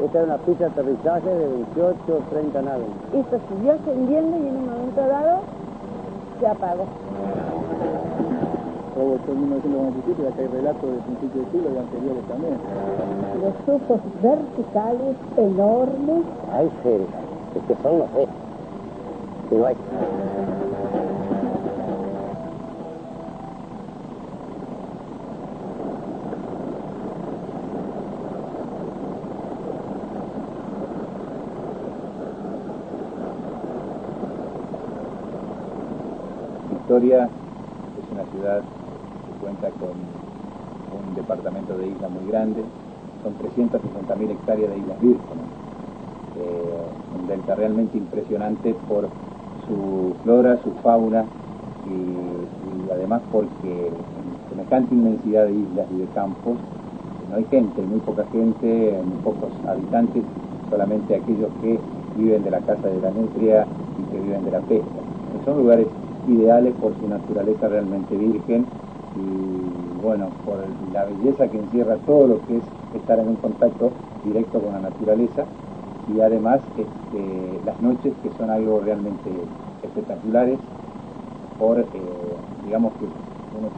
esta era una pista de aterrizaje de 28 o 30 naves. Esto siguió ascendiendo y en un momento dado se apagó. Robot en 1997, acá hay relatos de principios de siglo y anteriores también. Los ojos verticales, enormes. Ay, serio, es que son, no sé. No hay. Victoria es una ciudad que cuenta con un departamento de islas muy grande, son 360.000 hectáreas de islas vírgenes, un delta realmente impresionante por su flora, su fauna y además porque en semejante inmensidad de islas y de campos no hay gente, muy poca gente, muy pocos habitantes, solamente aquellos que viven de la caza de la nutria y que viven de la pesca. Son lugares ideales por su naturaleza realmente virgen y bueno, por la belleza que encierra todo lo que es estar en un contacto directo con la naturaleza y además las noches que son algo realmente espectaculares por, digamos que uno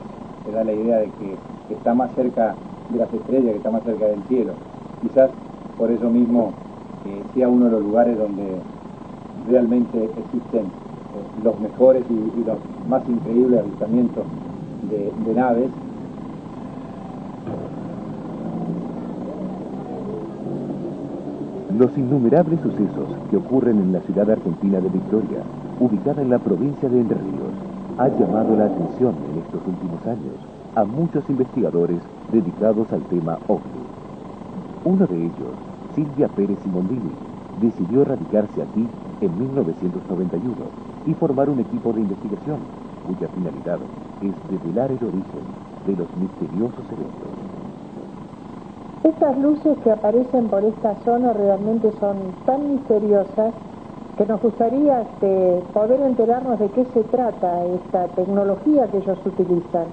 se da la idea de que está más cerca de las estrellas, que está más cerca del cielo. Quizás por eso mismo sea uno de los lugares donde realmente existen los mejores y los más increíbles avistamientos de naves. Los innumerables sucesos que ocurren en la ciudad argentina de Victoria, ubicada en la provincia de Entre Ríos, ha llamado la atención en estos últimos años a muchos investigadores dedicados al tema OVNI. Uno de ellos, Silvia Pérez Simondini, decidió radicarse aquí en 1991 y formar un equipo de investigación cuya finalidad es develar el origen de los misteriosos eventos. Estas luces que aparecen por esta zona realmente son tan misteriosas que nos gustaría poder enterarnos de qué se trata esta tecnología que ellos utilizan.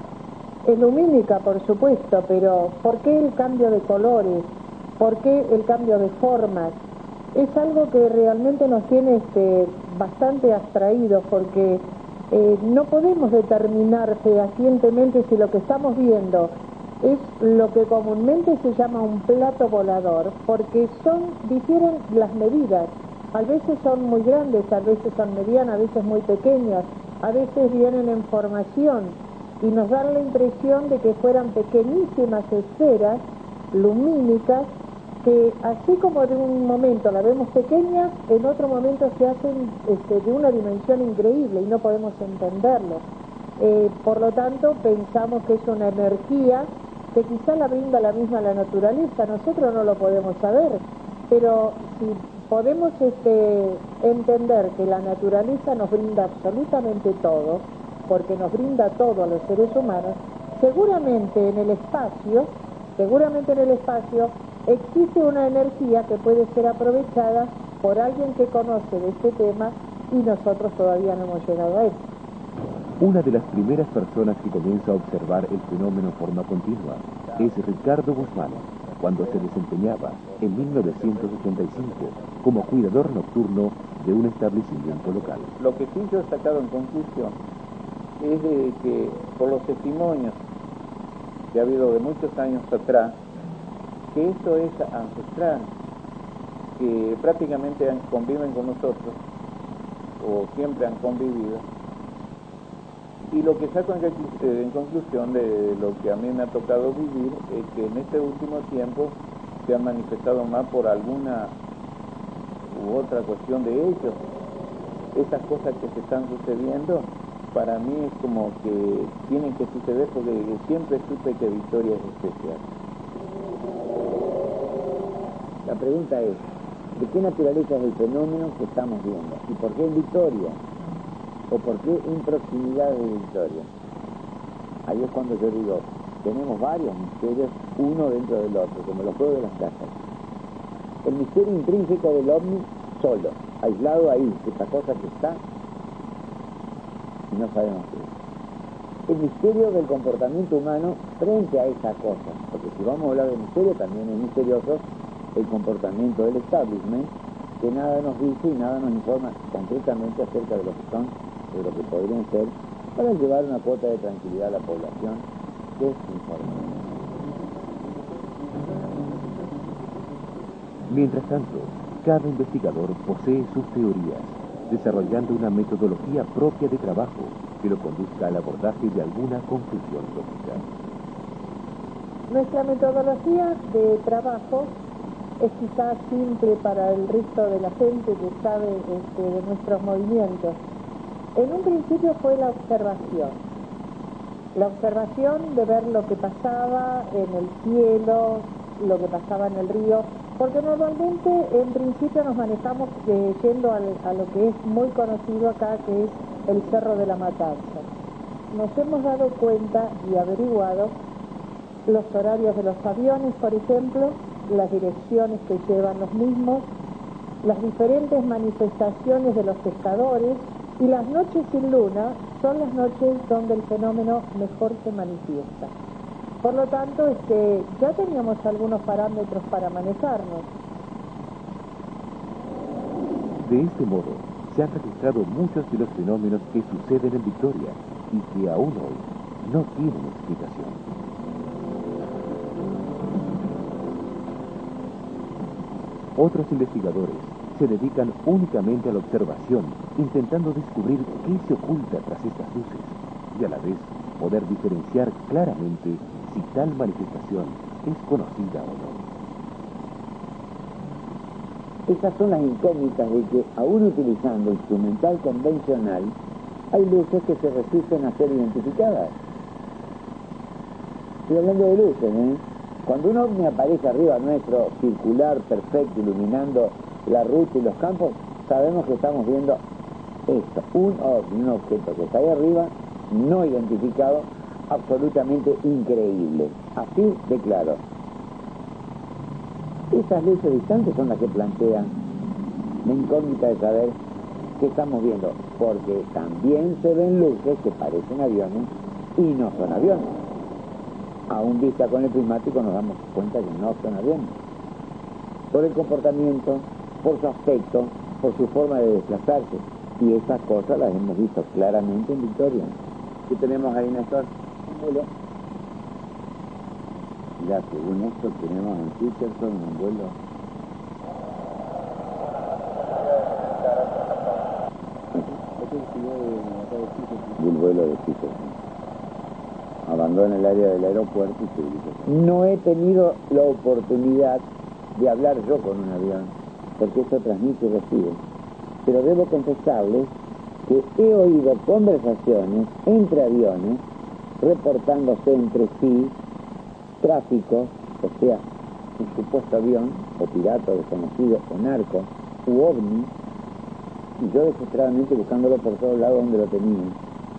Es lumínica, por supuesto, pero ¿por qué el cambio de colores? ¿Por qué el cambio de formas? Es algo que realmente nos tiene bastante abstraídos porque no podemos determinar fehacientemente si lo que estamos viendo es lo que comúnmente se llama un plato volador, porque difieren las medidas. A veces son muy grandes, a veces son medianas, a veces muy pequeñas, a veces vienen en formación y nos dan la impresión de que fueran pequeñísimas esferas lumínicas que así como de un momento la vemos pequeña, en otro momento se hacen de una dimensión increíble y no podemos entenderlo. Por lo tanto, pensamos que es una energía que quizá la brinda la misma la naturaleza, nosotros no lo podemos saber, pero si podemos entender que la naturaleza nos brinda absolutamente todo, porque nos brinda todo a los seres humanos, seguramente en el espacio existe una energía que puede ser aprovechada por alguien que conoce de este tema y nosotros todavía no hemos llegado a él. Una de las primeras personas que comienza a observar el fenómeno en forma continua es Ricardo Guzmán, cuando se desempeñaba en 1985 como cuidador nocturno de un establecimiento local. Lo que sí yo he sacado en conclusión es de que por los testimonios que ha habido de muchos años atrás, que esto es ancestral, que prácticamente conviven con nosotros, o siempre han convivido, y lo que saco en conclusión de lo que a mí me ha tocado vivir es que en este último tiempo se han manifestado más por alguna u otra cuestión de ellos. Estas cosas que se están sucediendo, para mí es como que tienen que suceder porque siempre supe que Victoria es especial. La pregunta es, ¿de qué naturaleza es el fenómeno que estamos viendo? ¿Y por qué en Victoria? ¿O por qué en proximidad de Victoria? Ahí es cuando yo digo, tenemos varios misterios, uno dentro del otro, como los juegos de las casas. El misterio intrínseco del ovni solo, aislado ahí, esta cosa que está, y no sabemos qué es. El misterio del comportamiento humano frente a esa cosa, porque si vamos a hablar de misterio, también es misterioso el comportamiento del establishment, que nada nos dice y nada nos informa concretamente acerca de lo que son, de lo que podrían ser, para llevar una cuota de tranquilidad a la población desinformada. Mientras tanto, cada investigador posee sus teorías, desarrollando una metodología propia de trabajo que lo conduzca al abordaje de alguna conclusión lógica. Nuestra metodología de trabajo es quizás simple para el resto de la gente que sabe de nuestros movimientos. En un principio fue la observación de ver lo que pasaba en el cielo, lo que pasaba en el río, porque normalmente en principio nos manejamos yendo a lo que es muy conocido acá, que es el Cerro de la Matanza. Nos hemos dado cuenta y averiguado los horarios de los aviones, por ejemplo, las direcciones que llevan los mismos, las diferentes manifestaciones de los pescadores, y las noches sin luna son las noches donde el fenómeno mejor se manifiesta. Por lo tanto, ya teníamos algunos parámetros para manejarnos. De este modo, se han registrado muchos de los fenómenos que suceden en Victoria y que aún hoy no tienen explicación. Otros investigadores se dedican únicamente a la observación, intentando descubrir qué se oculta tras estas luces y a la vez poder diferenciar claramente si tal manifestación es conocida o no. Esas son las incógnitas de que, aún utilizando instrumental convencional, hay luces que se resisten a ser identificadas. Estoy hablando de luces, ¿eh? Cuando un ovni aparece arriba nuestro, circular, perfecto, iluminando la ruta y los campos, sabemos que estamos viendo esto, un ovni, un objeto que está ahí arriba, no identificado, absolutamente increíble. Así de claro. Esas luces distantes son las que plantean la incógnita de saber qué estamos viendo, porque también se ven luces que parecen aviones y no son aviones. Aún vista con el prismático nos damos cuenta que no son aviones. Por el comportamiento, por su aspecto, por su forma de desplazarse. Y esas cosas las hemos visto claramente en Victoria. ¿Qué tenemos ahí, Néstor? Un vuelo. Ya, según esto, tenemos en Peterson un vuelo. Y el vuelo de Peterson. Abandona el área del aeropuerto y se dirige. No he tenido la oportunidad de hablar yo con un avión, porque eso transmite y recibe. Pero debo confesarles que he oído conversaciones entre aviones, reportándose entre sí tráfico, o sea, un supuesto avión, o pirata, o desconocido, o narco, u ovni, y yo desesperadamente buscándolo por todos lados donde lo tenían,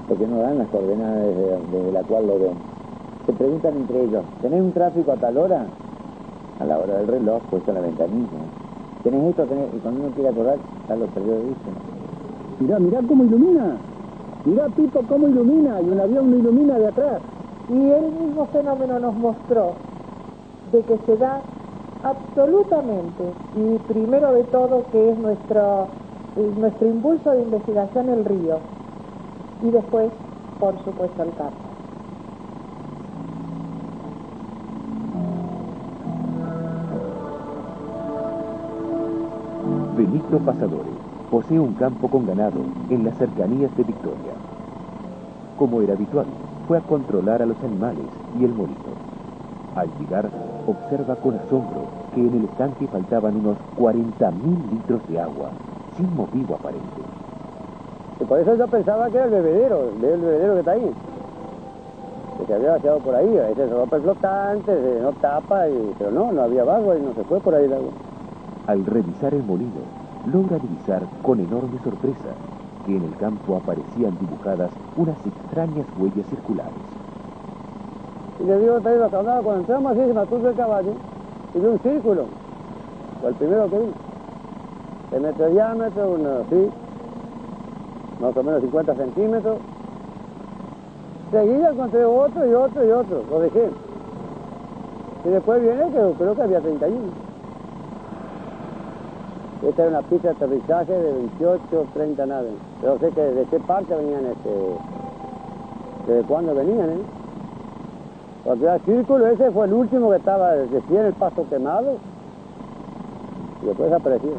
porque no dan las coordenadas desde la cual lo ven. Se preguntan entre ellos, ¿tenés un tráfico a tal hora? A la hora del reloj, puesto en la ventanilla. ¿Tenés esto? ¿Tenés? Y cuando uno quiere acordar, ya lo perdió de vista. Mirá cómo ilumina. Mirá, Pipo, cómo ilumina. Y un avión no ilumina de atrás. Y el mismo fenómeno nos mostró de que se da absolutamente, y primero de todo que es nuestro impulso de investigación el río, y después, por supuesto, el campo. Benito Pasadores posee un campo con ganado en las cercanías de Victoria. Como era habitual, fue a controlar a los animales y el molino. Al llegar, observa con asombro que en el estanque faltaban unos 40.000 litros de agua, sin motivo aparente. Y por eso yo pensaba que era el bebedero que está ahí. Que se había vaciado por ahí, a veces se rompe el flotante, no tapa, pero no había agua y no se fue por ahí el agua. Al revisar el molino, logra divisar con enorme sorpresa que en el campo aparecían dibujadas unas extrañas huellas circulares. Y le digo, cuando entramos así, se me puso el caballo y vi un círculo, fue el primero que vi. 3 metros de diámetro, así, más o menos 50 centímetros. Seguida encontré otro y otro, lo dejé. Y después viene que creo que había 31. Esta era una pista de aterrizaje de 28, 30 naves. Pero sé que de qué parte venían, desde cuándo venían, Porque el círculo ese fue el último que estaba de pie en el pasto quemado y después apareció.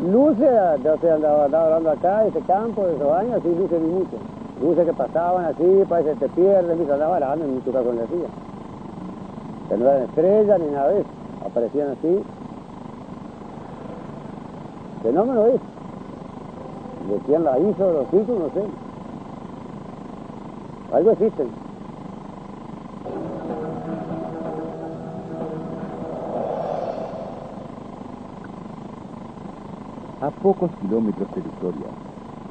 Luces, yo andaba hablando acá, ese campo, de esos años, así luces vi muchas. Luces que pasaban así, parece que te pierden, y andaba hablando, en muchos casos le decía. Que no eran estrellas ni nada de eso, aparecían así. Fenómeno es. Decían la ISO de los círculos, no sé. Algo existe. A pocos kilómetros de Victoria,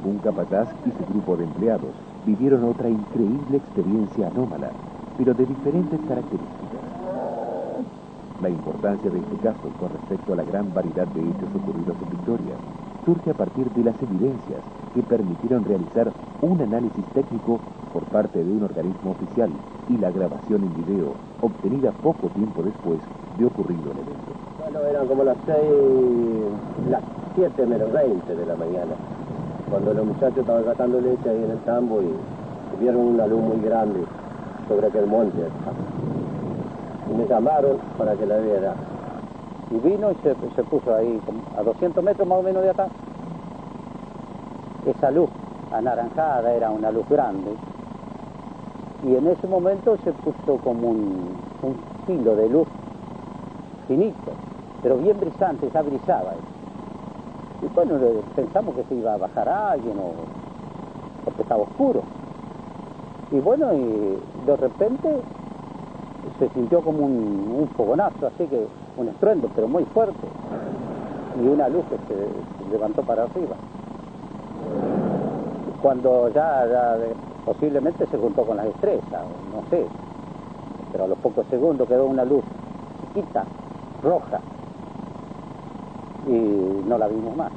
un capataz y su grupo de empleados vivieron otra increíble experiencia anómala, pero de diferentes características. La importancia de este caso con respecto a la gran variedad de hechos ocurridos en Victoria surge a partir de las evidencias que permitieron realizar un análisis técnico por parte de un organismo oficial y la grabación en video obtenida poco tiempo después de ocurrido el evento. Bueno, eran como las 7 menos 20 de la mañana, cuando los muchachos estaban sacando leche ahí en el tambo y vieron una luz muy grande sobre aquel monte. Y me llamaron para que la viera. Y vino y se puso ahí a 200 metros más o menos de acá. Esa luz anaranjada era una luz grande. Y en ese momento se puso como un filo de luz finito, pero bien brisante, ya brisaba. Y bueno, pensamos que se iba a bajar alguien porque estaba oscuro. Y bueno, y de repente se sintió como un fogonazo, así que un estruendo, pero muy fuerte. Y una luz que se levantó para arriba. Cuando ya posiblemente se juntó con las estrellas, no sé. Pero a los pocos segundos quedó una luz chiquita, roja. Y no la vimos más.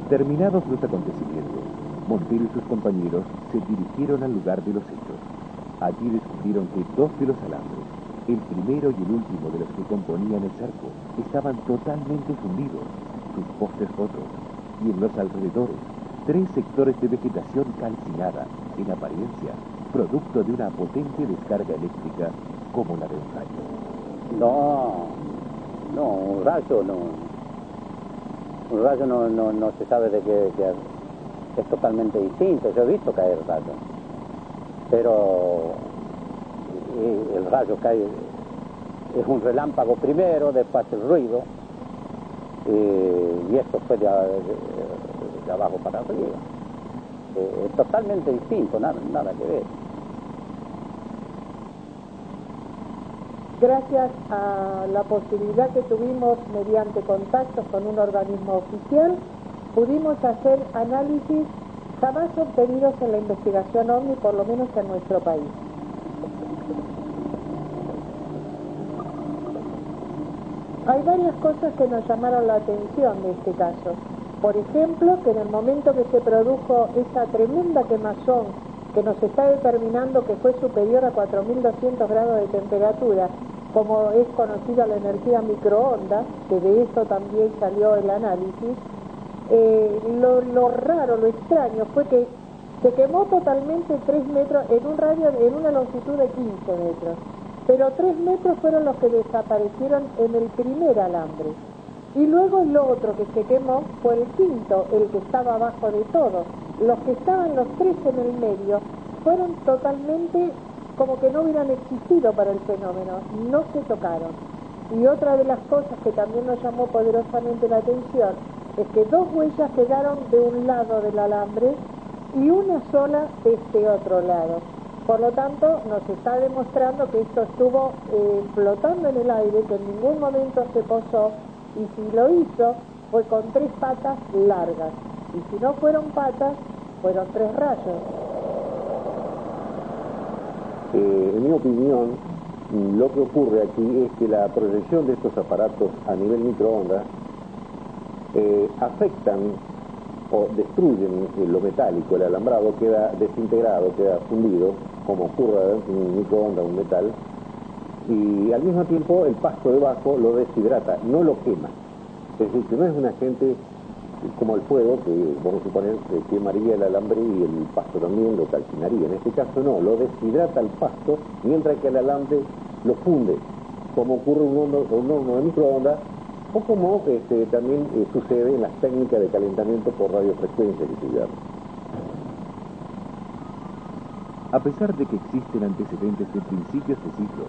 Terminados los acontecimientos, Montero y sus compañeros se dirigieron al lugar de los hechos. Allí descubrieron que 2 de los alambres, el primero y el último de los que componían el cerco, estaban totalmente fundidos, sus postes rotos, y en los alrededores, 3 sectores de vegetación calcinada, en apariencia, producto de una potente descarga eléctrica como la de un rayo. No, un rayo no. Un rayo no se sabe de qué es totalmente distinto. Yo he visto caer rayos, pero el rayo cae, es un relámpago primero, después el ruido, y esto fue de abajo para arriba. Es totalmente distinto, nada que ver. Gracias a la posibilidad que tuvimos mediante contactos con un organismo oficial, pudimos hacer análisis jamás obtenidos en la investigación OVNI, por lo menos en nuestro país. Hay varias cosas que nos llamaron la atención de este caso. Por ejemplo, que en el momento que se produjo esa tremenda quemazón que nos está determinando que fue superior a 4.200 grados de temperatura, como es conocida la energía microondas, que de eso también salió el análisis, lo raro, lo extraño fue que se quemó totalmente 3 metros en un radio, en una longitud de 15 metros, pero 3 metros fueron los que desaparecieron en el primer alambre. Y luego el otro que se quemó fue el quinto, el que estaba abajo de todo. Los que estaban los 3 en el medio fueron totalmente como que no hubieran existido para el fenómeno, no se tocaron. Y otra de las cosas que también nos llamó poderosamente la atención es que 2 huellas quedaron de un lado del alambre y una sola de este otro lado. Por lo tanto, nos está demostrando que esto estuvo flotando en el aire, que en ningún momento se posó, y si lo hizo, fue con 3 patas largas. Y si no fueron patas, fueron 3 rayos. En mi opinión, lo que ocurre aquí es que la proyección de estos aparatos a nivel microondas afectan o destruyen lo metálico, el alambrado queda desintegrado, queda fundido, como ocurre en un microondas, un metal, Y al mismo tiempo el pasto debajo lo deshidrata, no lo quema. Es decir, que no es un agente como el fuego, que vamos a suponer que quemaría el alambre y el pasto también lo calcinaría. En este caso no, lo deshidrata el pasto, mientras que el alambre lo funde, como ocurre en un horno de microondas, o como también sucede en las técnicas de calentamiento por radiofrecuencia que se llama. A pesar de que existen antecedentes de principios de siglo,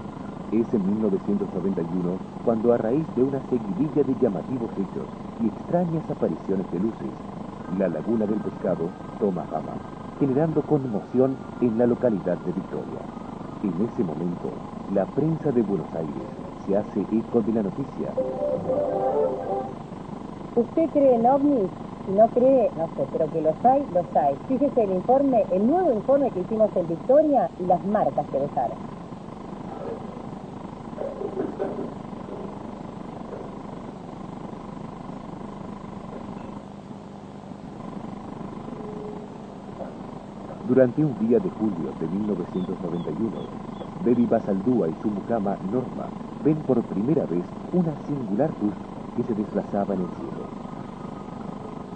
es en 1991 cuando, a raíz de una seguidilla de llamativos hechos y extrañas apariciones de luces, la Laguna del Pescado toma fama, generando conmoción en la localidad de Victoria. En ese momento, la prensa de Buenos Aires se hace eco de la noticia. ¿Usted cree en ovnis? Si no cree, no sé, pero que los hay, los hay. Fíjese el nuevo informe que hicimos en Victoria y las marcas que dejaron. Durante un día de julio de 1991, Baby Basaldúa y su mucama Norma ven por primera vez una singular luz que se desplazaba en el cielo.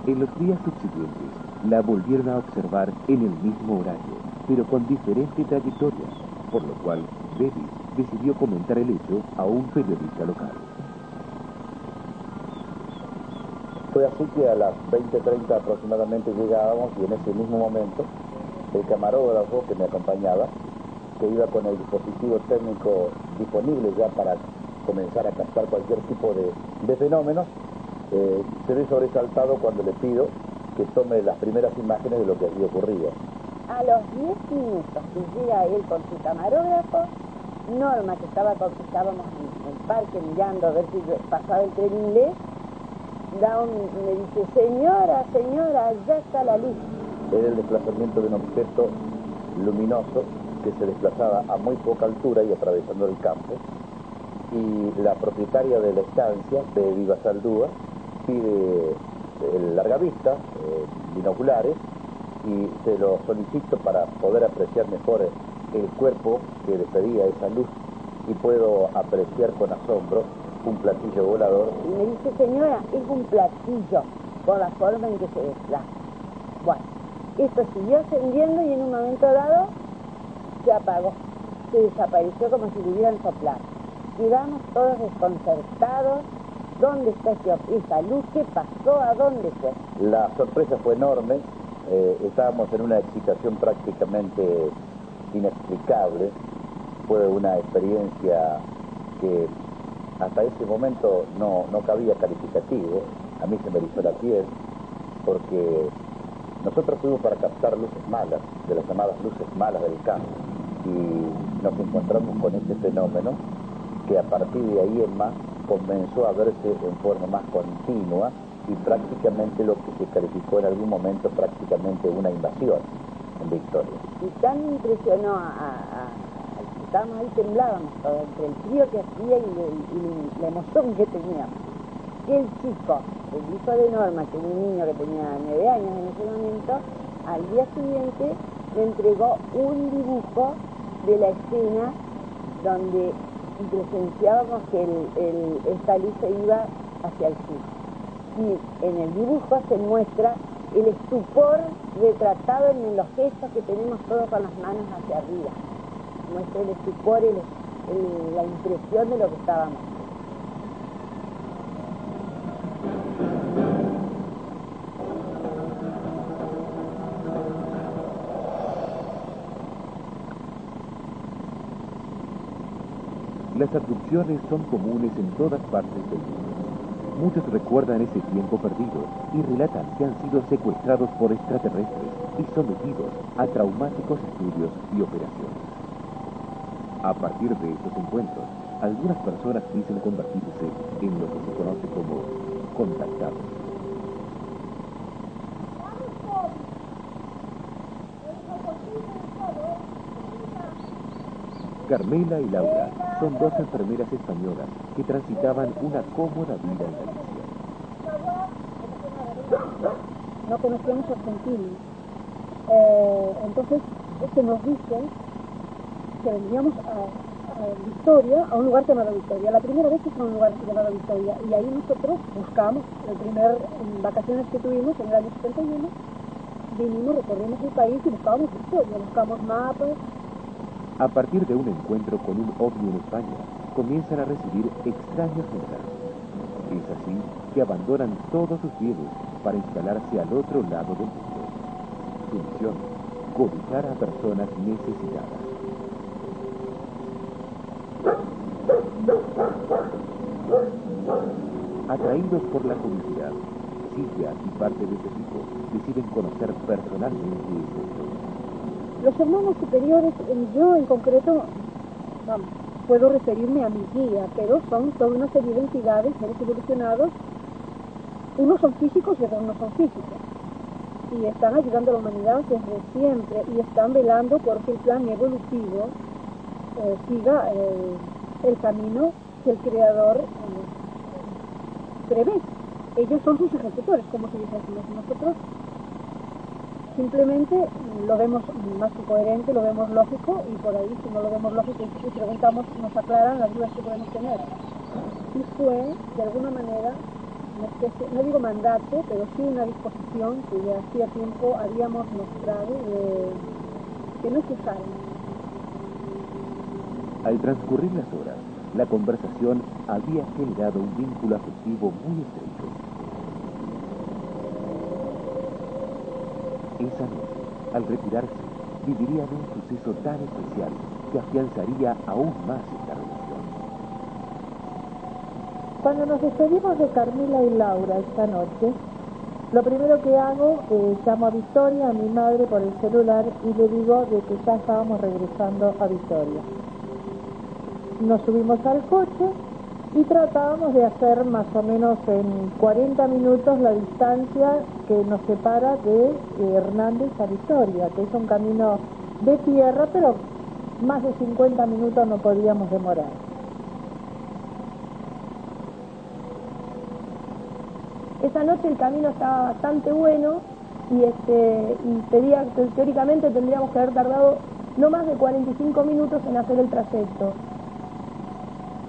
En los días subsiguientes, la volvieron a observar en el mismo horario, pero con diferente trayectoria, por lo cual Baby decidió comentar el hecho a un periodista local. Fue así que a las 20:30 aproximadamente llegábamos, y en ese mismo momento el camarógrafo que me acompañaba, que iba con el dispositivo técnico disponible ya para comenzar a captar cualquier tipo de fenómenos, se ve sobresaltado cuando le pido que tome las primeras imágenes de lo que había ocurrido. A los 10 minutos que llega él con su camarógrafo, Norma, que estábamos en el parque mirando a ver si pasaba el tren inglés, me dice, señora, ya está la luz. Era el desplazamiento de un objeto luminoso que se desplazaba a muy poca altura y atravesando el campo, y la propietaria de la estancia, de Viva Saldúa, pide el largavista, binoculares, y se lo solicito para poder apreciar mejor el cuerpo que despedía esa luz, y puedo apreciar con asombro un platillo volador. Y me dice, señora, es un platillo por la forma en que se desplaza. Bueno, esto siguió ascendiendo y en un momento dado se apagó, se desapareció como si le hubieran soplado. Quedamos todos desconcertados. ¿Dónde está esa luz? ¿Qué pasó? ¿A dónde fue? La sorpresa fue enorme. Estábamos en una excitación prácticamente inexplicable. Fue una experiencia que hasta ese momento no cabía calificativo. A mí se me erizó la piel, porque nosotros fuimos para captar luces malas, de las llamadas luces malas del campo, y nos encontramos con este fenómeno que a partir de ahí en más comenzó a verse en forma más continua, y prácticamente lo que se calificó en algún momento prácticamente una invasión en Victoria. Y tan impresionó estábamos ahí, temblábamos todos, entre el frío que hacía y la emoción que teníamos, que el chico, el hijo de Norma, que era un niño que tenía 9 años en ese momento, al día siguiente le entregó un dibujo de la escena donde presenciábamos que esta luz se iba hacia el sur. Y en el dibujo se muestra el estupor retratado en los gestos que tenemos todos con las manos hacia arriba. Muestra el estupor, la impresión de lo que estábamos. Las abducciones son comunes en todas partes del mundo. Muchos recuerdan ese tiempo perdido y relatan que han sido secuestrados por extraterrestres y sometidos a traumáticos estudios y operaciones. A partir de estos encuentros, algunas personas dicen convertirse en lo que se conoce como contactados. Carmela y Laura son 2 enfermeras españolas que transitaban una cómoda vida en Galicia. No conocíamos Argentina. Entonces, nos dicen que veníamos a Victoria, a un lugar llamado Victoria. La primera vez que fue a un lugar llamado Victoria, y ahí nosotros buscamos, en vacaciones que tuvimos en el año 71, vinimos, recorrimos el país y buscábamos Victoria, buscamos mapas. A partir de un encuentro con un ovni en España, comienzan a recibir extraños mensajes. Es así que abandonan todos sus bienes para instalarse al otro lado del mundo. Su misión, cobijar a personas necesitadas. Atraídos por la curiosidad, Silvia y parte de su equipo deciden conocer personalmente el mundo. Los hermanos superiores, yo en concreto, vamos, puedo referirme a mi guía, pero son toda una serie de entidades, seres evolucionados. Unos son físicos y otros no son físicos. Y están ayudando a la humanidad desde siempre y están velando porque el plan evolutivo siga el camino que el Creador prevé. Ellos son sus ejecutores, como si dijésemos nosotros. Simplemente lo vemos más que coherente, lo vemos lógico, y por ahí, si no lo vemos lógico y preguntamos, nos aclaran las dudas que podemos tener. Y fue, de alguna manera, una especie, no digo mandato, pero sí una disposición que ya hacía tiempo habíamos mostrado de que no fijaran. Al transcurrir las horas, la conversación había generado un vínculo afectivo muy estrecho. Esa noche, al retirarse, vivirían un suceso tan especial que afianzaría aún más esta relación. Cuando nos despedimos de Carmela y Laura esta noche, lo primero que hago, llamo a Victoria, a mi madre, por el celular y le digo de que ya estábamos regresando a Victoria. Nos subimos al coche y tratábamos de hacer más o menos en 40 minutos la distancia que nos separa de Hernández a Victoria, que es un camino de tierra, pero más de 50 minutos no podíamos demorar. Esa noche el camino estaba bastante bueno y teóricamente tendríamos que haber tardado no más de 45 minutos en hacer el trayecto.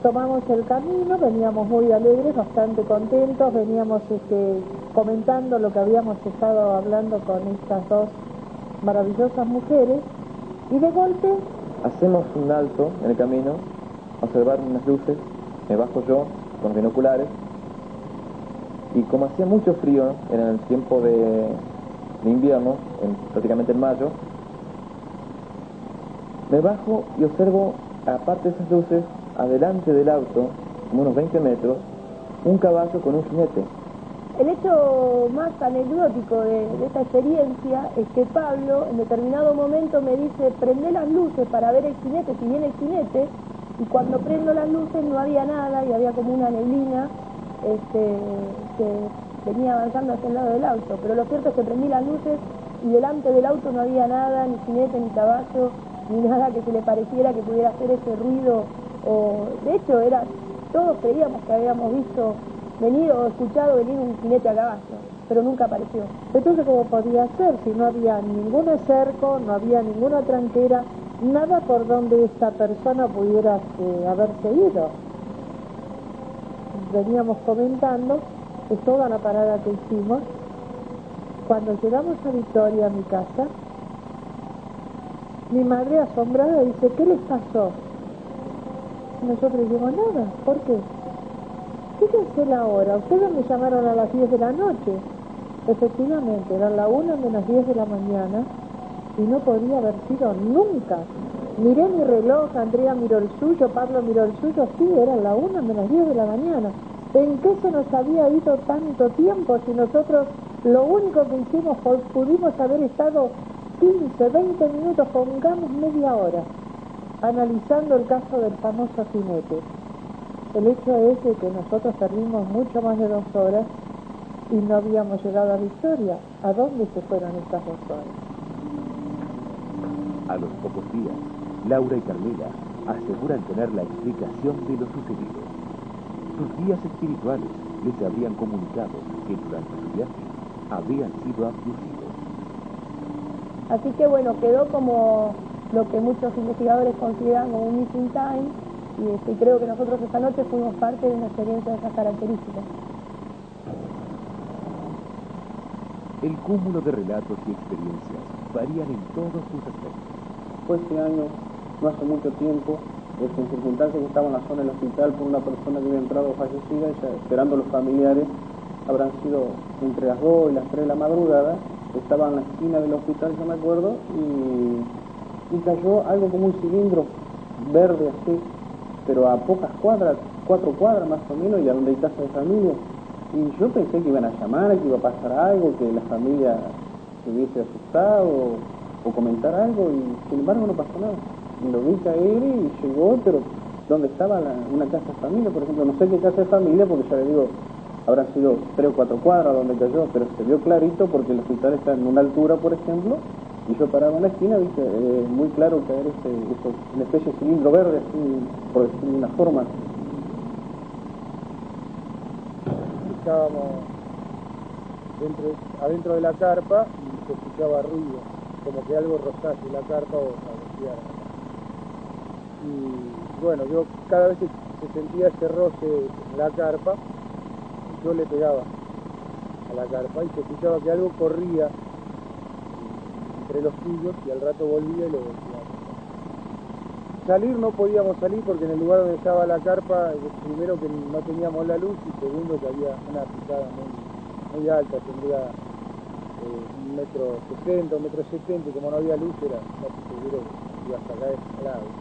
Tomamos el camino, veníamos muy alegres, bastante contentos, veníamos comentando lo que habíamos estado hablando con estas dos maravillosas mujeres, y de golpe hacemos un alto en el camino, a observar unas luces, me bajo yo con los binoculares, y como hacía mucho frío en el tiempo de invierno, prácticamente en mayo, me bajo y observo, aparte de esas luces, adelante del auto, como unos 20 metros, un caballo con un jinete. El hecho más anecdótico de esta experiencia es que Pablo en determinado momento me dice: prende las luces para ver el jinete, si viene el jinete, y cuando prendo las luces no había nada y había como una neblina que venía avanzando hacia el lado del auto, pero lo cierto es que prendí las luces y delante del auto no había nada, ni jinete, ni caballo, ni nada que se le pareciera que pudiera hacer ese ruido. De hecho, todos creíamos que habíamos visto venir o escuchado venir un jinete a caballo, pero nunca apareció. Entonces, ¿cómo podía ser? Si no había ningún cerco, no había ninguna tranquera, nada por donde esta persona pudiera haberse ido. Veníamos comentando que toda la parada que hicimos, cuando llegamos a Victoria, a mi casa, mi madre asombrada dice: ¿qué les pasó? Nosotros dijimos: nada. ¿Por qué? Fíjense la hora, ustedes me llamaron a las 10 de la noche. Efectivamente, eran la 1 menos 10 de la mañana y no podía haber sido nunca. Miré mi reloj, Andrea miró el suyo, Pablo miró el suyo, sí, eran la 1 menos 10 de la mañana. ¿En qué se nos había ido tanto tiempo si nosotros lo único que hicimos pudimos haber estado 15, 20 minutos, pongamos media hora, analizando el caso del famoso jinete? El hecho es de que nosotros perdimos mucho más de 2 horas y no habíamos llegado a Victoria. ¿A dónde se fueron estas 2 horas? A los pocos días, Laura y Carmela aseguran tener la explicación de lo sucedido. Sus guías espirituales les habrían comunicado que durante su viaje habían sido abducidos. Así que bueno, quedó como lo que muchos investigadores consideran como un missing time, y creo que nosotros esta noche fuimos parte de una experiencia de esas características. El cúmulo de relatos y experiencias varían en todos sus aspectos. Fue este año, no hace mucho tiempo, en circunstancias que estaba en la zona del hospital por una persona que había entrado fallecida, y ya esperando a los familiares, habrán sido entre las 2 y las 3 de la madrugada, estaba en la esquina del hospital, yo me acuerdo, y cayó algo como un cilindro verde así, pero a pocas cuadras, 4 cuadras más o menos, y a donde hay casa de familia. Y yo pensé que iban a llamar, que iba a pasar algo, que la familia se hubiese asustado o comentar algo, y sin embargo no pasó nada. Y lo vi caer y llegó, pero donde estaba una casa de familia, por ejemplo, no sé qué casa de familia, porque ya le digo, habrán sido 3 o 4 cuadras donde cayó, pero se vio clarito porque el hospital está en una altura, por ejemplo, y yo paraba en la esquina, viste, muy claro caer una especie de cilindro verde, así, por decirlo de una forma. Estábamos adentro de la carpa y se escuchaba ruido, como que algo rozase la carpa o cabeceara. Y bueno, yo cada vez que se sentía ese roce en la carpa, yo le pegaba a la carpa y se escuchaba que algo corría entre los tuyos y al rato volvía y lo golpeaba. Salir no podíamos salir porque en el lugar donde estaba la carpa, primero que no teníamos la luz y segundo que había una picada muy alta, tendría 1,60 m, 1,70 m, y como no había luz era casi seguro que iba a caer al agua.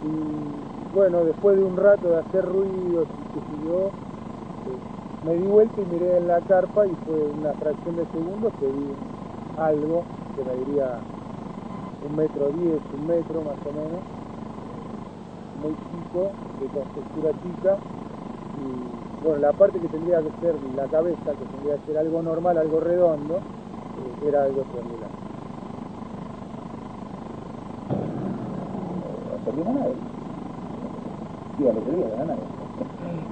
Y bueno, después de un rato de hacer ruidos y que siguió, me di vuelta y miré en la carpa y fue una fracción de segundos que vi algo que me diría 1,10 m, 1 metro más o menos, muy chico, de contextura chica, y bueno, la parte que tendría que ser la cabeza, que tendría que ser algo normal, algo redondo, era algo triangular. No termina nada. Sí, a lo que diga, no nada.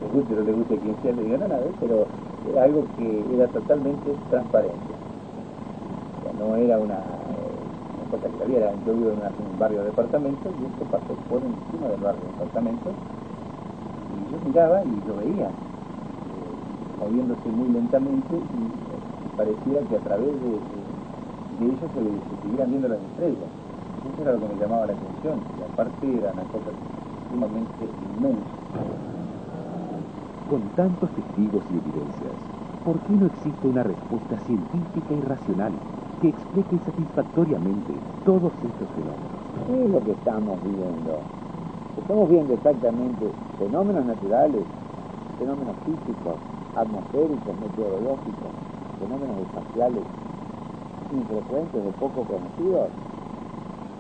Le guste o no le guste a quien sea, le diga nada, pero era algo que era totalmente transparente. O sea, no era una cosa que sabía, yo vivo en un barrio de departamentos y esto pasó por encima del barrio de departamentos y yo miraba y lo veía moviéndose muy lentamente y pareciera que a través de ellos se siguieran viendo las estrellas. Eso era lo que me llamaba la atención y aparte era una cosa sumamente inmensa. Con tantos testigos y evidencias, ¿por qué no existe una respuesta científica y racional que explique satisfactoriamente todos estos fenómenos? ¿Qué es lo que estamos viendo? Estamos viendo exactamente fenómenos naturales, fenómenos físicos, atmosféricos, meteorológicos, fenómenos espaciales infrecuentes o poco conocidos,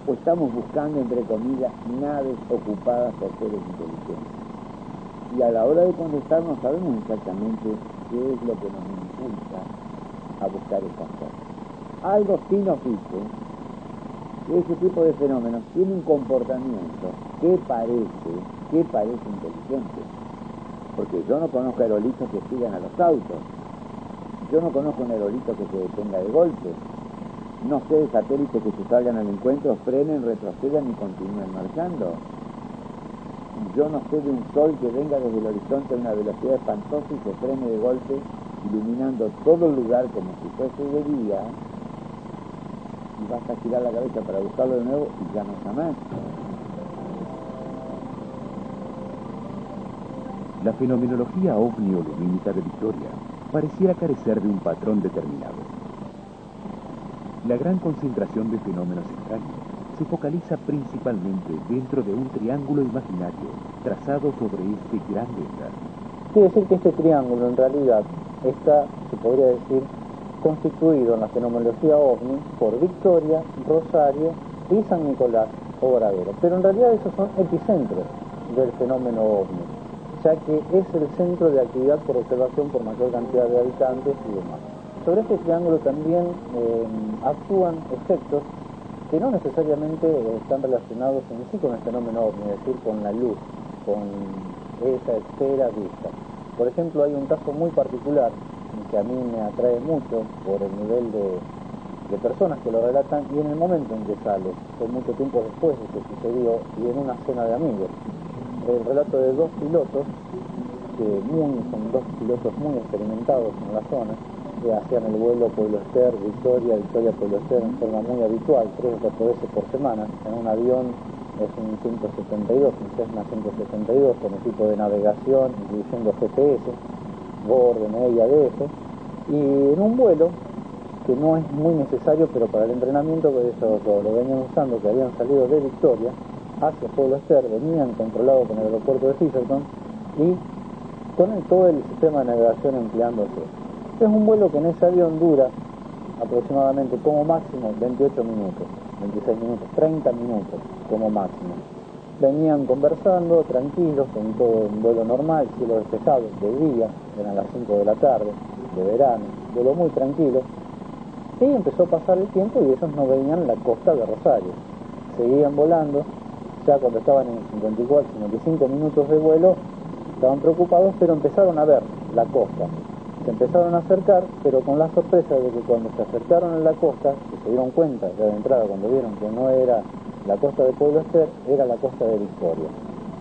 o estamos buscando, entre comillas, naves ocupadas por seres inteligentes. Y a la hora de contestar no sabemos exactamente qué es lo que nos impulsa a buscar esas cosas. Algo sí nos dice que ese tipo de fenómenos tiene un comportamiento que parece inteligente. Porque yo no conozco aerolitos que sigan a los autos. Yo no conozco un aerolito que se detenga de golpe. No sé de satélites que se salgan al encuentro, frenen, retrocedan y continúen marchando. Yo no sé de un sol que venga desde el horizonte a una velocidad espantosa y se frene de golpe, iluminando todo el lugar como si fuese de día, y vas a girar la cabeza para buscarlo de nuevo y ya no está más. La fenomenología ovni-lumínica de Victoria pareciera carecer de un patrón determinado. La gran concentración de fenómenos extraños se focaliza principalmente dentro de un triángulo imaginario trazado sobre este gran delta. Quiere decir que este triángulo en realidad está, se podría decir, constituido en la fenomenología ovni por Victoria, Rosario y San Nicolás o Varadero. Pero en realidad esos son epicentros del fenómeno ovni, ya que es el centro de actividad por observación por mayor cantidad de habitantes y demás. Sobre este triángulo también actúan efectos que no necesariamente están relacionados en sí con el fenómeno ovni, es decir, con la luz, con esa esfera vista. Por ejemplo, hay un caso muy particular que a mí me atrae mucho por el nivel de de personas que lo relatan y en el momento en que sale, fue mucho tiempo después de que sucedió y en una cena de amigos. El relato de dos pilotos, son dos pilotos muy experimentados en la zona, que hacían el vuelo Pueblo Ester, Victoria, Pueblo Ester en forma muy habitual, 3 o 4 veces por semana, en un avión. Es un 172, un Cessna 172 con equipo de navegación, incluyendo GPS, BORD, DNI, ADF, y en un vuelo que no es muy necesario, pero para el entrenamiento, por eso lo venían usando, que habían salido de Victoria hacia Pueblo Ester, venían controlados con el aeropuerto de Fisherton y con todo el sistema de navegación empleándose. Es un vuelo que en ese avión dura aproximadamente como máximo 28 minutos, 26 minutos, 30 minutos como máximo. Venían conversando tranquilos, en todo un vuelo normal, cielo despejado, de día, eran las 5 de la tarde, de verano, vuelo muy tranquilo. Y empezó a pasar el tiempo y ellos no veían la costa de Rosario. Seguían volando, ya cuando estaban en 54, 55 minutos de vuelo, estaban preocupados, pero empezaron a ver la costa. Se empezaron a acercar, pero con la sorpresa de que cuando se acercaron a la costa, se dieron cuenta ya de entrada cuando vieron que no era la costa de Pueblo Ester, era la costa de Victoria.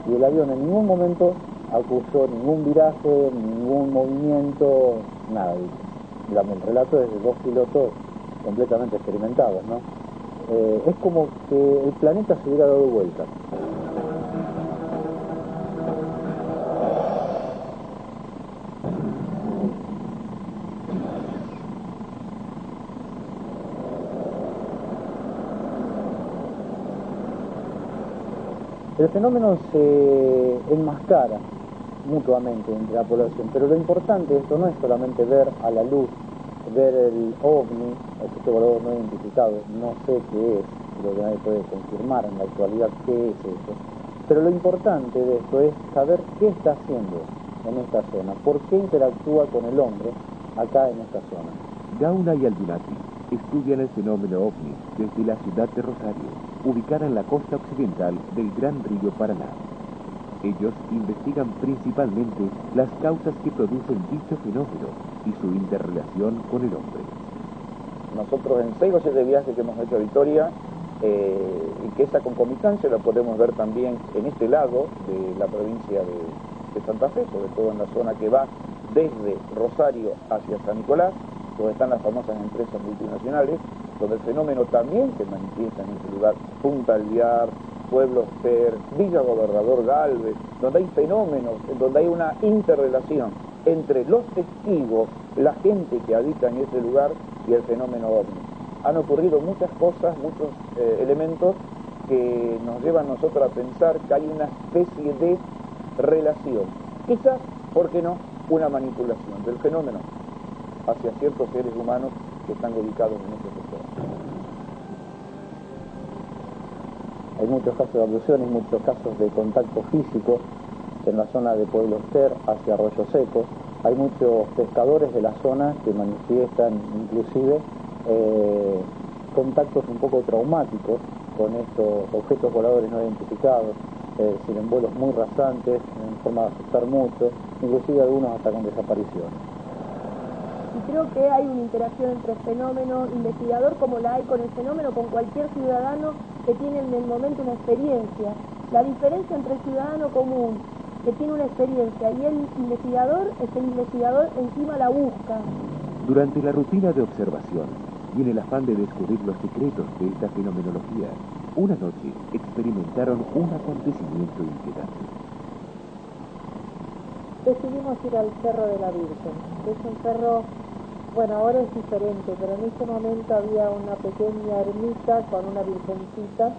Y el avión en ningún momento acusó ningún viraje, ningún movimiento, nada. El relato es de dos pilotos completamente experimentados, ¿no? Es como que el planeta se hubiera dado vuelta. El fenómeno se enmascara mutuamente entre la población, pero lo importante de esto no es solamente ver a la luz, ver el ovni, el volador no identificado, no sé qué es, creo que nadie puede confirmar en la actualidad qué es eso, pero lo importante de esto es saber qué está haciendo en esta zona, por qué interactúa con el hombre acá en esta zona. Gauna y Aldunati estudian el fenómeno ovni desde la ciudad de Rosario, ubicada en la costa occidental del Gran Río Paraná. Ellos investigan principalmente las causas que producen dicho fenómeno y su interrelación con el hombre. Nosotros en 6 o 7 viajes que hemos hecho a Victoria, y que esa concomitancia la podemos ver también en este lado de la provincia de Santa Fe, sobre todo en la zona que va desde Rosario hacia San Nicolás, donde están las famosas empresas multinacionales, donde el fenómeno también se manifiesta en ese lugar, Punta Alvear, Pueblo Ester, Villa Gobernador Galvez, donde hay fenómenos, donde hay una interrelación entre los testigos, la gente que habita en ese lugar y el fenómeno ovni. Han ocurrido muchas cosas, muchos elementos que nos llevan a nosotros a pensar que hay una especie de relación. Quizás, ¿por qué no?, una manipulación del fenómeno hacia ciertos seres humanos que están ubicados en ese sector. Hay muchos casos de abducciones, muchos casos de contacto físico en la zona de Pueblo Ester hacia Arroyo Seco. Hay muchos pescadores de la zona que manifiestan inclusive contactos un poco traumáticos con estos objetos voladores no identificados, en vuelos muy rasantes, en forma de asustar mucho, inclusive algunos hasta con desapariciones. Y creo que hay una interacción entre el fenómeno investigador, como la hay con el fenómeno, con cualquier ciudadano que tiene en el momento una experiencia. La diferencia entre el ciudadano común, que tiene una experiencia, y el investigador, es el investigador encima la busca. Durante la rutina de observación y en el afán de descubrir los secretos de esta fenomenología, una noche experimentaron un acontecimiento inquietante. Decidimos ir al Cerro de la Virgen, que es un cerro, bueno, ahora es diferente, pero en ese momento había una pequeña ermita con una virgencita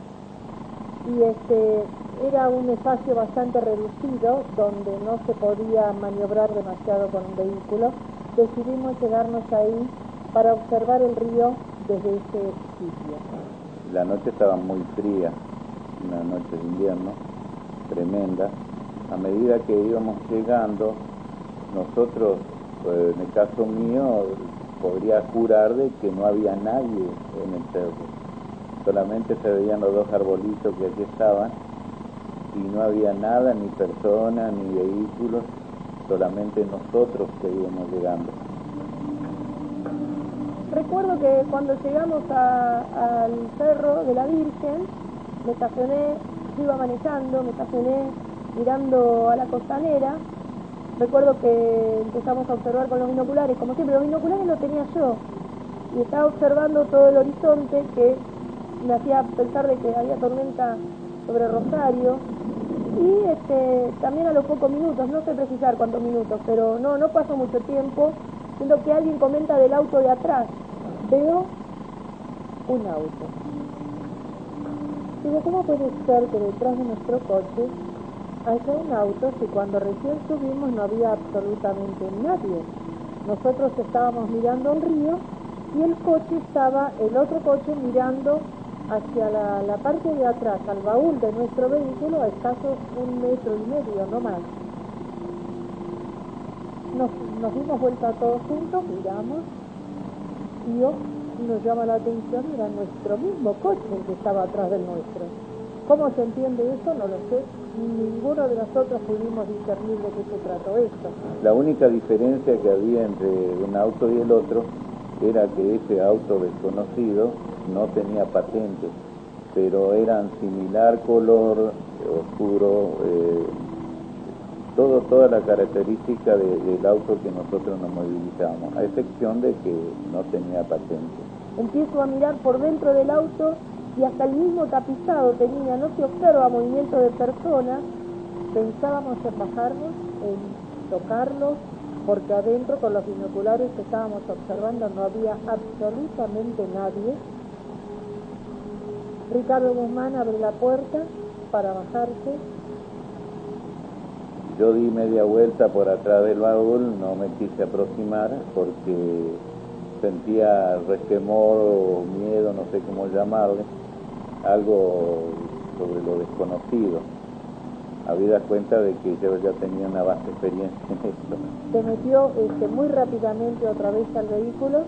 y era un espacio bastante reducido donde no se podía maniobrar demasiado con un vehículo. Decidimos llegarnos ahí para observar el río desde ese sitio. La noche estaba muy fría, una noche de invierno, tremenda. A medida que íbamos llegando, nosotros, en el caso mío, podría jurar de que no había nadie en el cerro. Solamente se veían los dos arbolitos que aquí estaban y no había nada, ni personas, ni vehículos, solamente nosotros que íbamos llegando. recuerdo que cuando llegamos al Cerro de la Virgen, me estacioné, yo iba manejando, me estacioné mirando a la costanera. Recuerdo que empezamos a observar con los binoculares, como siempre, los binoculares los tenía yo, y estaba observando todo el horizonte que me hacía pensar de que había tormenta sobre Rosario, y también a los pocos minutos, no sé precisar cuántos minutos, pero no pasó mucho tiempo, siendo que alguien comenta del auto de atrás. Veo un auto. Digo, ¿cómo puede ser que detrás de nuestro coche haya un auto si cuando recién subimos no había absolutamente nadie? Nosotros estábamos mirando el río y el otro coche mirando hacia la parte de atrás, al baúl de nuestro vehículo, a escasos 1,5 metros, no más. Nos dimos vuelta todos juntos, miramos, y nos llama la atención, era nuestro mismo coche el que estaba atrás del nuestro. ¿Cómo se entiende eso? No lo sé. Ninguno de nosotros pudimos discernir de qué se trató esto. La única diferencia que había entre un auto y el otro era que ese auto desconocido no tenía patente, pero eran similar color, oscuro, toda la característica del auto que nosotros nos movilizamos, a excepción de que no tenía patente. Empiezo a mirar por dentro del auto y hasta el mismo tapizado tenía, no se observa movimiento de personas. Pensábamos en bajarnos, en tocarlos, porque adentro con los binoculares que estábamos observando no había absolutamente nadie. Ricardo Guzmán abre la puerta para bajarse. Yo di media vuelta por atrás del baúl, no me quise aproximar porque sentía resquemor o miedo, no sé cómo llamarle, algo sobre lo desconocido. Habida cuenta de que yo ya tenía una vasta experiencia en esto. Se metió muy rápidamente otra vez al vehículo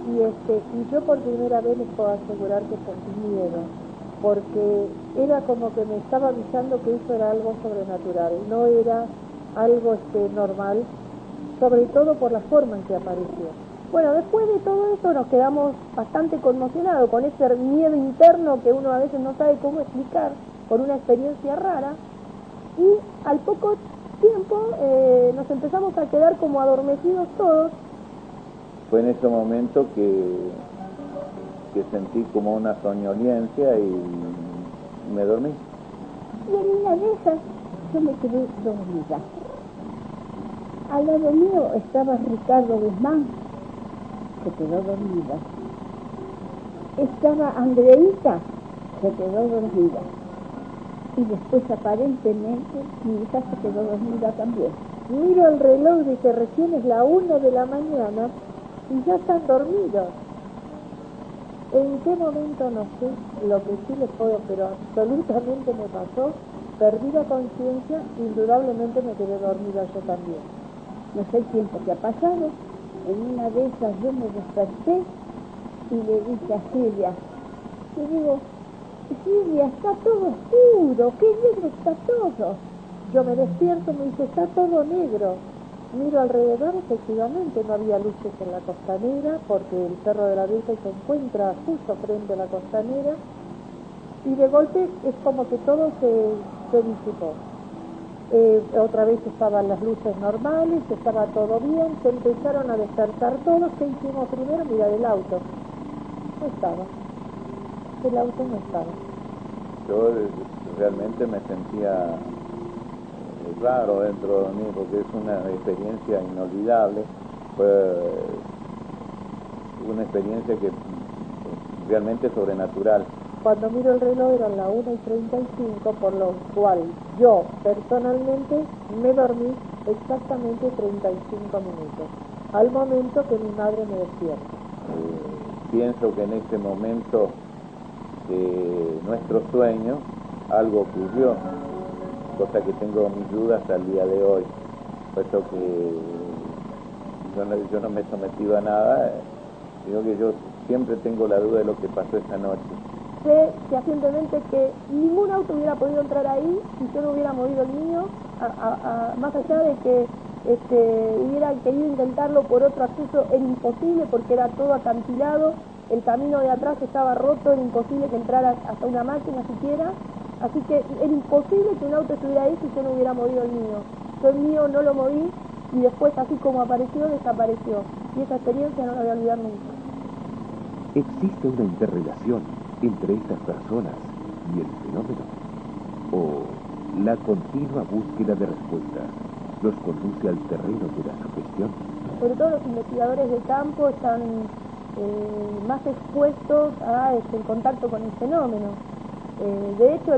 y yo por primera vez les puedo asegurar que sentí miedo, porque era como que me estaba avisando que eso era algo sobrenatural, no era algo normal, sobre todo por la forma en que apareció. Bueno, después de todo esto nos quedamos bastante conmocionados, con ese miedo interno que uno a veces no sabe cómo explicar, por una experiencia rara, y al poco tiempo nos empezamos a quedar como adormecidos todos. Fue en ese momento que sentí como una soñolencia y me dormí. Y en una de esas yo me quedé dormida. Al lado mío estaba Ricardo Guzmán, se quedó dormida. Estaba Andreita, se quedó dormida. Y después aparentemente mi hija se quedó dormida también. Miro el reloj de que recién es la 1 de la mañana y ya están dormidos. ¿En qué momento? No sé, lo que sí les puedo, pero absolutamente me pasó, perdí la conciencia, indudablemente me quedé dormida yo también. No sé el tiempo que ha pasado, en una de esas yo me desperté y le dije a Silvia, le digo, Silvia, está todo oscuro, qué negro está todo. Yo me despierto y me dice, está todo negro. Miro alrededor, efectivamente no había luces en la costanera, porque el Cerro de la Virgen se encuentra justo frente a la costanera, y de golpe es como que todo se disipó. Otra vez estaban las luces normales, estaba todo bien, se empezaron a despertar todos. ¿Qué hicimos primero? Mirar el auto. No estaba. El auto no estaba. Yo realmente me sentía raro dentro de mí porque es una experiencia inolvidable. Fue una experiencia que realmente sobrenatural. Cuando miro el reloj eran las 1:35, por lo cual yo personalmente me dormí exactamente 35 minutos, al momento que mi madre me despierta. Pienso que en ese momento de nuestro sueño algo ocurrió, cosa que tengo mis dudas hasta el día de hoy, puesto que yo no me he sometido a nada, digo que yo siempre tengo la duda de lo que pasó esa noche. Sé fehacientemente que ningún auto hubiera podido entrar ahí si yo no hubiera movido el mío, más allá de que hubieran querido intentarlo por otro acceso, era imposible porque era todo acantilado, el camino de atrás estaba roto, era imposible que entrara hasta una máquina siquiera, así que era imposible que un auto estuviera ahí si yo no hubiera movido el mío. Yo el mío no lo moví y después, así como apareció, desapareció. Y esa experiencia no la voy a olvidar nunca. ¿Existe una interrelación entre estas personas y el fenómeno? ¿O la continua búsqueda de respuestas los conduce al terreno de la sugestión? Sobre todo los investigadores de campo están más expuestos a el contacto con el fenómeno. De hecho,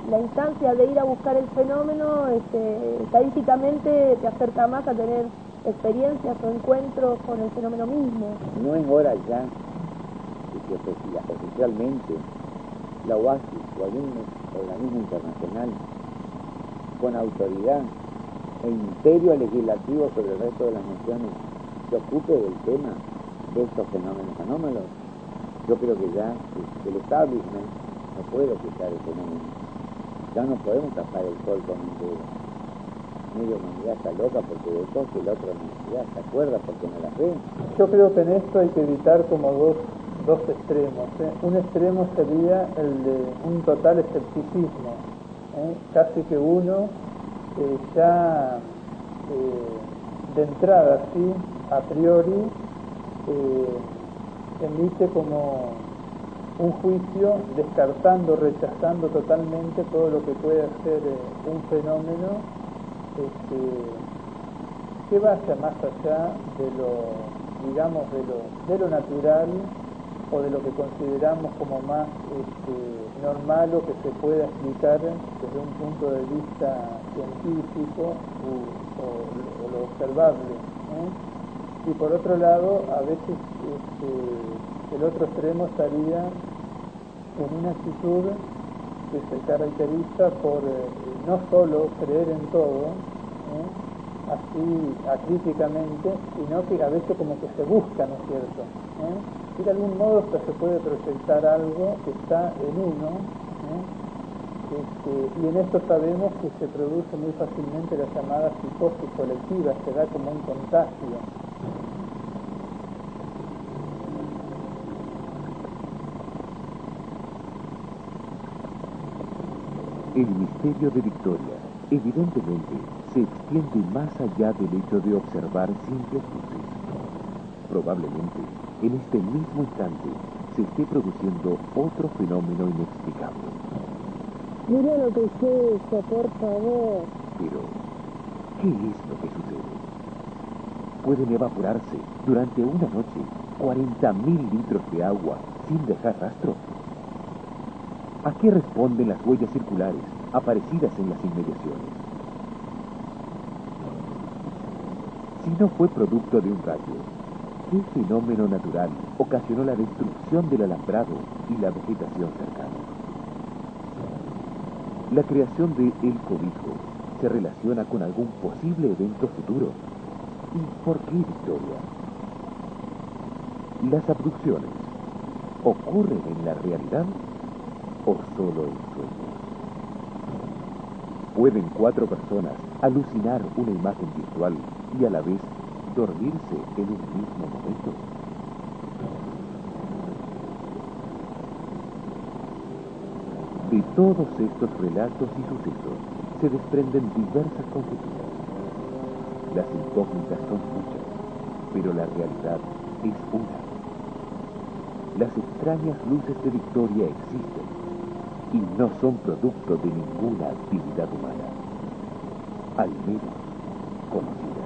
la instancia de ir a buscar el fenómeno, estadísticamente te acerca más a tener experiencias o encuentros con el fenómeno mismo. No es hora ya de que oficialmente la OASI o algún organismo internacional con autoridad e imperio legislativo sobre el resto de las naciones se ocupe del tema de estos fenómenos anómalos. Yo creo que ya el establishment no puede ocultar el fenómeno. Ya no podemos tapar el sol con un dedo. Media humanidad está loca porque de cosas y la otra humanidad se acuerda porque no las ve. Yo creo que en esto hay que evitar como dos extremos. Un extremo sería el de un total escepticismo. Casi que uno ya de entrada, sí, a priori, emite como un juicio descartando, rechazando totalmente todo lo que puede ser un fenómeno que vaya más allá de lo, digamos, de lo natural o de lo que consideramos como más normal o que se pueda explicar desde un punto de vista científico o lo observable. Y por otro lado, a veces el otro extremo estaría en una actitud que se caracteriza por no solo creer en todo, así acríticamente, sino que a veces como que se busca, ¿no es cierto? Y de algún modo hasta se puede proyectar algo que está en uno, y en esto sabemos que se produce muy fácilmente la llamada psicosis colectiva, se da como un contagio. El misterio de Victoria, evidentemente, se extiende más allá del hecho de observar simples luces. Probablemente, en este mismo instante, se esté produciendo otro fenómeno inexplicable. Mira lo que es eso, por favor. Pero, ¿qué es lo que sucede? Pueden evaporarse durante una noche 40.000 litros de agua sin dejar rastro. ¿A qué responden las huellas circulares aparecidas en las inmediaciones? Si no fue producto de un rayo, ¿qué fenómeno natural ocasionó la destrucción del alambrado y la vegetación cercana? La creación de El Cobijo se relaciona con algún posible evento futuro. ¿Y por qué Victoria? ¿Las abducciones ocurren en la realidad o solo en sueños? ¿Pueden 4 personas alucinar una imagen virtual y a la vez dormirse en un mismo momento? De todos estos relatos y sucesos se desprenden diversas conjeturas. Las incógnitas son muchas, pero la realidad es una. Las extrañas luces de Victoria existen y no son producto de ninguna actividad humana, al menos conocida.